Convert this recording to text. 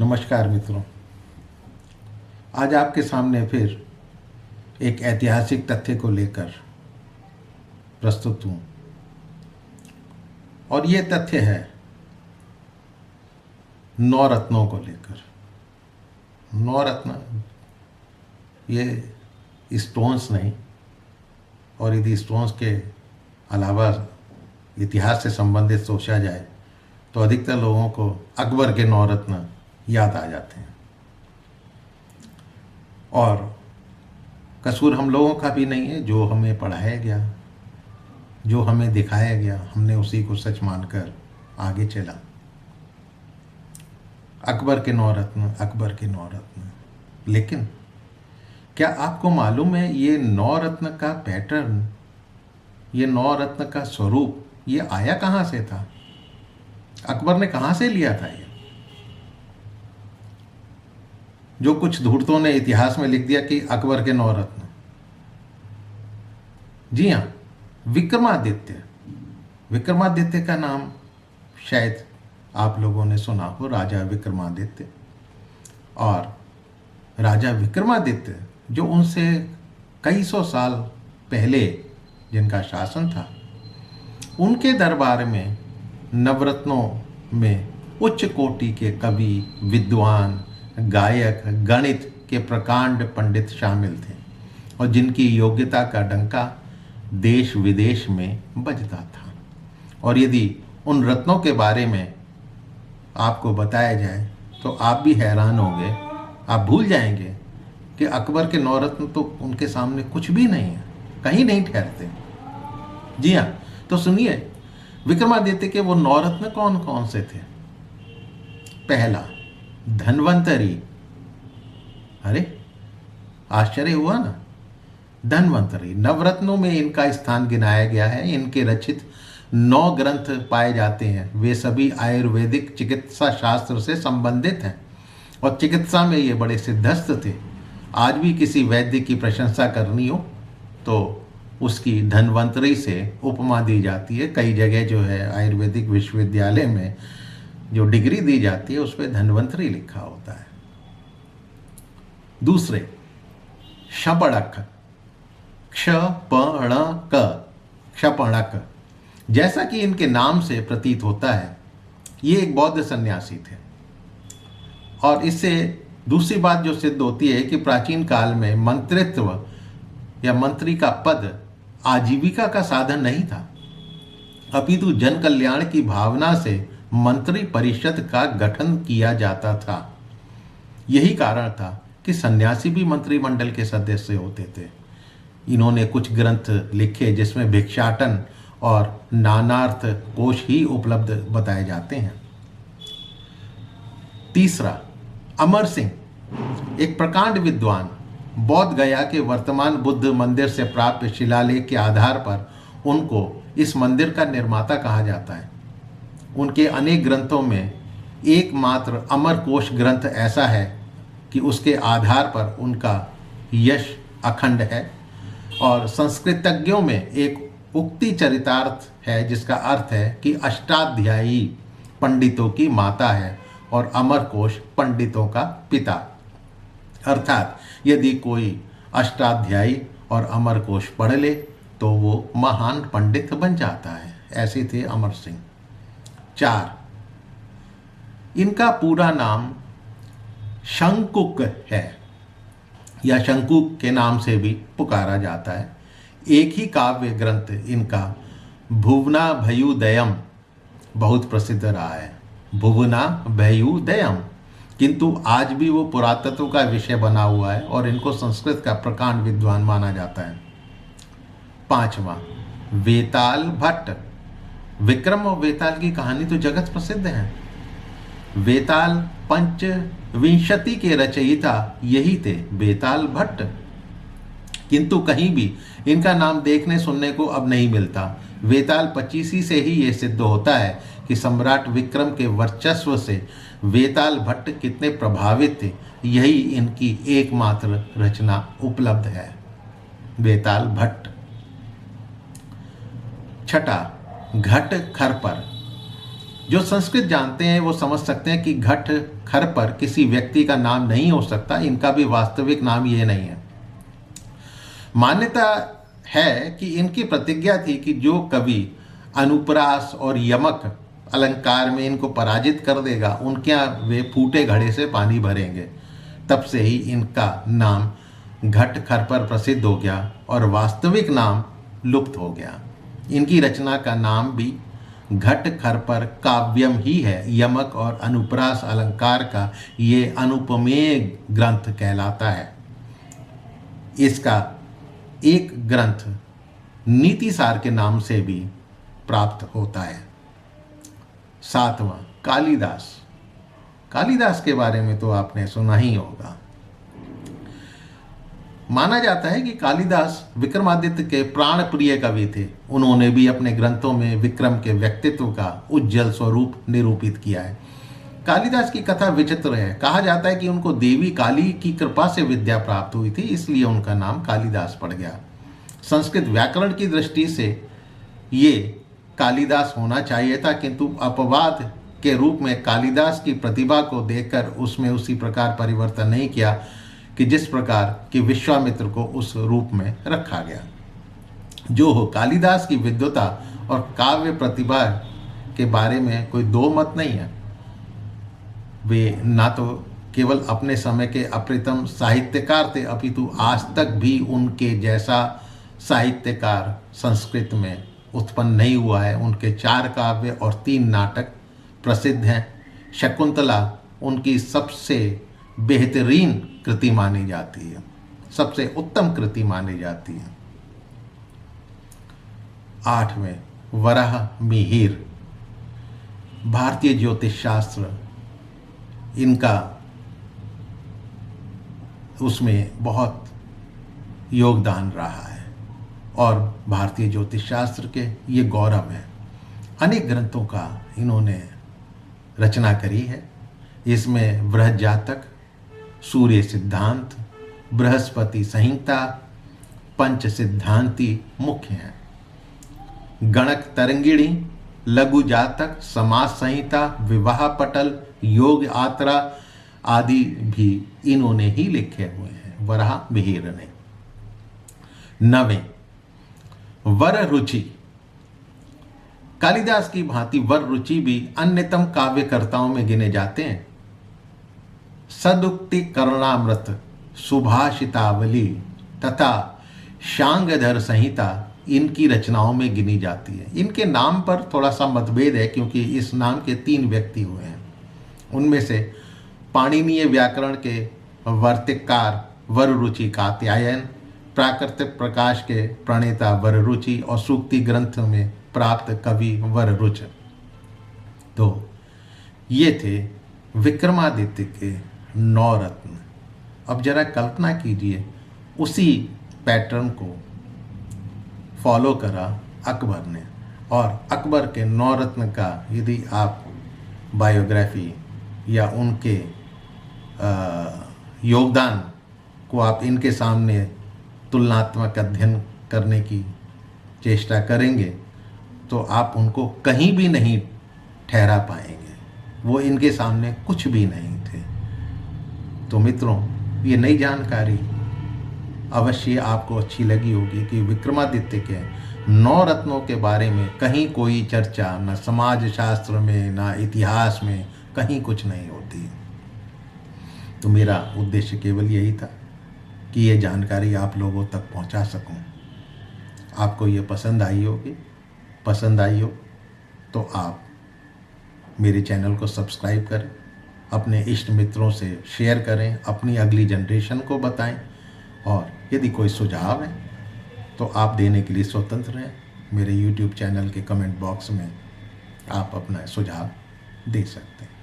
नमस्कार मित्रों। आज आपके सामने फिर एक ऐतिहासिक तथ्य को लेकर प्रस्तुत हूँ और ये तथ्य है नवरत्नों को लेकर। नवरत्न ये स्टोन्स नहीं, और यदि स्टोन्स के अलावा इतिहास से संबंधित सोचा जाए तो अधिकतर लोगों को अकबर के नवरत्न याद आ जाते हैं। और कसूर हम लोगों का भी नहीं है, जो हमें पढ़ाया गया, जो हमें दिखाया गया, हमने उसी को सच मानकर आगे चला। अकबर के नवरत्न, अकबर के नवरत्न। लेकिन क्या आपको मालूम है ये नवरत्न का पैटर्न, ये नवरत्न का स्वरूप, ये आया कहाँ से था? अकबर ने कहाँ से लिया था? ये जो कुछ धूर्तों ने इतिहास में लिख दिया कि अकबर के नवरत्न, जी हाँ, विक्रमादित्य। विक्रमादित्य का नाम शायद आप लोगों ने सुना हो, राजा विक्रमादित्य। और राजा विक्रमादित्य जो उनसे कई सौ साल पहले जिनका शासन था, उनके दरबार में नवरत्नों में उच्च कोटि के कवि, विद्वान, गायक, गणित के प्रकांड पंडित शामिल थे और जिनकी योग्यता का डंका देश विदेश में बजता था। और यदि उन रत्नों के बारे में आपको बताया जाए तो आप भी हैरान होंगे, आप भूल जाएंगे कि अकबर के नवरत्न तो उनके सामने कुछ भी नहीं है, कहीं नहीं ठहरते। जी हाँ, तो सुनिए विक्रमादित्य के वो नवरत्न कौन कौन से थे। पहला, धन्वंतरी। अरे आश्चर्य हुआ ना, धन्वंतरी। नवरत्नों में इनका स्थान गिनाया गया है। इनके रचित 9 ग्रंथ पाए जाते हैं। वे सभी आयुर्वेदिक चिकित्सा शास्त्र से संबंधित हैं और चिकित्सा में ये बड़े सिद्धस्थ थे। आज भी किसी वैद्य की प्रशंसा करनी हो तो उसकी धन्वंतरी से उपमा दी जाती है। कई जगह जो है आयुर्वेदिक विश्वविद्यालय में जो डिग्री दी जाती है उस पर धन्वंतरी लिखा होता है। दूसरे, क्षपणक। क्षपणक, क्षपणक। जैसा कि इनके नाम से प्रतीत होता है, ये एक बौद्ध सन्यासी थे। और इससे दूसरी बात जो सिद्ध होती है कि प्राचीन काल में मंत्रित्व या मंत्री का पद आजीविका का साधन नहीं था, अपितु जन कल्याण की भावना से मंत्री परिषद का गठन किया जाता था। यही कारण था कि सन्यासी भी मंत्रिमंडल के सदस्य होते थे। इन्होंने कुछ ग्रंथ लिखे जिसमें भिक्षाटन और नानार्थ कोश ही उपलब्ध बताए जाते हैं। तीसरा, अमर सिंह। एक प्रकांड विद्वान। बौद्ध गया के वर्तमान बुद्ध मंदिर से प्राप्त शिलालेख के आधार पर उनको इस मंदिर का निर्माता कहा जाता है। उनके अनेक ग्रंथों में एकमात्र अमर कोश ग्रंथ ऐसा है कि उसके आधार पर उनका यश अखंड है। और संस्कृतज्ञों में एक उक्ति चरितार्थ है जिसका अर्थ है कि अष्टाध्यायी पंडितों की माता है और अमर कोश पंडितों का पिता। अर्थात यदि कोई अष्टाध्यायी और अमर कोश पढ़ ले तो वो महान पंडित बन जाता है। ऐसे थे अमर सिंह। 4, इनका पूरा नाम शंकुक है या शंकुक के नाम से भी पुकारा जाता है। एक ही काव्य ग्रंथ इनका भुवना भयुदयम बहुत प्रसिद्ध रहा है। भुवना भयुदयम, किंतु आज भी वो पुरातत्व का विषय बना हुआ है और इनको संस्कृत का प्रकांड विद्वान माना जाता है। 5वां, वेताल भट्ट। विक्रम और वेताल की कहानी तो जगत प्रसिद्ध है। वेताल पंचविंशति के रचयिता यही थे, वेताल भट्ट। किंतु कहीं भी इनका नाम देखने सुनने को अब नहीं मिलता। वेताल 25 से ही ये सिद्ध होता है कि सम्राट विक्रम के वर्चस्व से वेताल भट्ट कितने प्रभावित थे। यही इनकी एकमात्र रचना उपलब्ध है, वेताल भट्ट। 6, घट खरपर। जो संस्कृत जानते हैं वो समझ सकते हैं कि घट खर पर किसी व्यक्ति का नाम नहीं हो सकता, इनका भी वास्तविक नाम ये नहीं है। मान्यता है कि इनकी प्रतिज्ञा थी कि जो कवि अनुप्रास और यमक अलंकार में इनको पराजित कर देगा, उनके यहाँ वे फूटे घड़े से पानी भरेंगे। तब से ही इनका नाम घट खर पर प्रसिद्ध हो गया और वास्तविक नाम लुप्त हो गया। इनकी रचना का नाम भी घट खर पर काव्यम ही है। यमक और अनुप्रास अलंकार का ये अनुपमेय ग्रंथ कहलाता है। इसका एक ग्रंथ नीतिसार के नाम से भी प्राप्त होता है। 7वां, कालिदास। कालिदास के बारे में तो आपने सुना ही होगा। माना जाता है कि कालिदास विक्रमादित्य के प्राण प्रिय कवि थे। उन्होंने भी अपने ग्रंथों में विक्रम के व्यक्तित्व का उज्जवल स्वरूप निरूपित किया है। कालिदास की कथा विचित्र है। कहा जाता है कि उनको देवी काली की कृपा से विद्या प्राप्त हुई थी, इसलिए उनका नाम कालिदास पड़ गया। संस्कृत व्याकरण की दृष्टि से ये कालिदास होना चाहिए था, किंतु अपवाद के रूप में कालिदास की प्रतिभा को देखकर उसमें उसी प्रकार परिवर्तन नहीं किया कि जिस प्रकार कि विश्वामित्र को उस रूप में रखा गया। जो हो, कालिदास की विद्वता और काव्य प्रतिभा के बारे में कोई दो मत नहीं है। वे ना तो केवल अपने समय के अप्रतिम साहित्यकार थे, अपितु आज तक भी उनके जैसा साहित्यकार संस्कृत में उत्पन्न नहीं हुआ है। उनके 4 काव्य और 3 नाटक प्रसिद्ध हैं। शकुंतला उनकी सबसे बेहतरीन कृति मानी जाती है, सबसे उत्तम कृति मानी जाती है। 8वें, वराह मिहिर। भारतीय ज्योतिष शास्त्र, इनका उसमें बहुत योगदान रहा है और भारतीय ज्योतिष शास्त्र के ये गौरव है। अनेक ग्रंथों का इन्होंने रचना करी है। इसमें बृहद जातक, सूर्य सिद्धांत, बृहस्पति संहिता, पंच सिद्धांति मुख्य हैं। गणक तरंगिणी, लघु जातक, समाज संहिता, विवाह पटल, योग आत्रा आदि भी इन्होंने ही लिखे हुए हैं, वराह मिहिर ने। 9वें, वर रुचि। कालिदास की भांति वर रुचि भी अन्यतम काव्यकर्ताओं में गिने जाते हैं। सदुक्ति कर्णामृत, सुभाषितावली तथा शांगधर संहिता इनकी रचनाओं में गिनी जाती है। इनके नाम पर थोड़ा सा मतभेद है, क्योंकि इस नाम के 3 व्यक्ति हुए हैं। उनमें से पाणिनीय व्याकरण के वर्तिककार वररुचि कात्यायन, प्राकृतिक प्रकाश के प्रणेता वररुचि और सूक्ति ग्रंथ में प्राप्त कवि वररुच। तो ये थे विक्रमादित्य के 9 रत्न। अब जरा कल्पना कीजिए, उसी पैटर्न को फॉलो करा अकबर ने, और अकबर के 9 रत्न का यदि आप बायोग्राफी या उनके योगदान को आप इनके सामने तुलनात्मक अध्ययन करने की चेष्टा करेंगे तो आप उनको कहीं भी नहीं ठहरा पाएंगे। वो इनके सामने कुछ भी नहीं थे। तो मित्रों, ये नई जानकारी अवश्य आपको अच्छी लगी होगी कि विक्रमादित्य के 9 रत्नों के बारे में कहीं कोई चर्चा, न समाज शास्त्र में न इतिहास में कहीं कुछ नहीं होती। तो मेरा उद्देश्य केवल यही था कि ये जानकारी आप लोगों तक पहुंचा सकूं। आपको ये पसंद आई होगी, पसंद आई हो तो आप मेरे चैनल को सब्सक्राइब करें, अपने इष्ट मित्रों से शेयर करें, अपनी अगली जनरेशन को बताएं, और यदि कोई सुझाव है तो आप देने के लिए स्वतंत्र हैं। मेरे YouTube चैनल के कमेंट बॉक्स में आप अपना सुझाव दे सकते हैं।